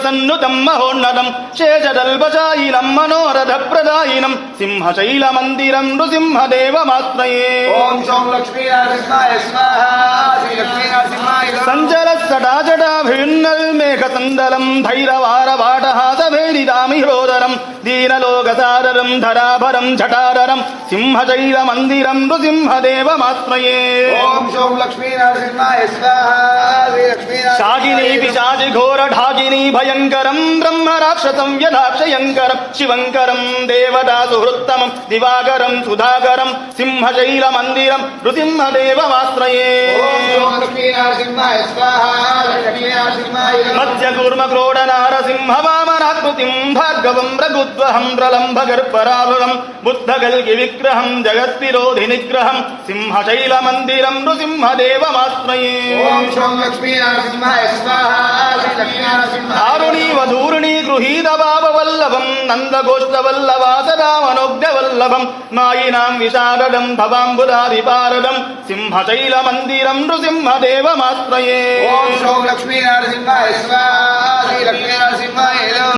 సన్నుతం మహోన్నతం శేషదల్పశాయినం మనోరథప్రదాయినం సింహశైలమందిరం నృసింహదేవమాశ్రయే. ఓం శం లక్ష్మీనరసింహాయ స్వాహ. శ్రీ లక్ష్మీనరసింహాయ సంచలస్తడాజటాభిన్నల్మేఘసందలం ధైరవారవాటహాసభేదిదామిహ్రోదరం దీనలోకసాదరం ధరాభరం జటారరం సింహశైలమందిరం నృసింహదేవమాశ్రయే. ఓం శం లక్ష్మీనరసింహాయ స్వాహ. శ్రీ లక్ష్మీనరసింహాయ శాగినీ పిశాచి ఘోర ఢాకినీ భయంకరం బ్రహ్మ రాక్షసం యదాక్షయంకరం శివంకరం దేవతా సుహృత్తమం దివాకరం సుధాకరం సింహశైలమందిరం నృసింహదేవమాశ్రయే. ఓం శం లక్ష్మీనరసింహాయ స్వాహ. శ్రీ లక్ష్మీనరసింహాయ మధ్యకూర్మ క్రోడ నారసింహ వామనాకృతిం భార్గవం రఘుద్వహం ప్రలంభగర్పరాభవం బుద్ధగల్గి విగ్రహం జగత్విరోధి నిగ్రహం సింహశైలమందిరం నృసింహదేవమాశ్రయే. ఓం శం లక్ష్మీనరసింహాయ స్వాహ. శ్రీ లక్ష్మీనరసింహాయ దారుణీవ ధూరుణీ గృహీత భావవల్లభం నందగోష్ఠవల్లభాసదామనోగ్యవల్లభం మాయినాం విశారదం భవాంబుదాదిపారదం సింహశైలమందిరం నృసింహదేవమాశ్రయే. ఓం శం లక్ష్మీనరసింహాయ స్వాహ. శ్రీ లక్ష్మీనరసింహాయ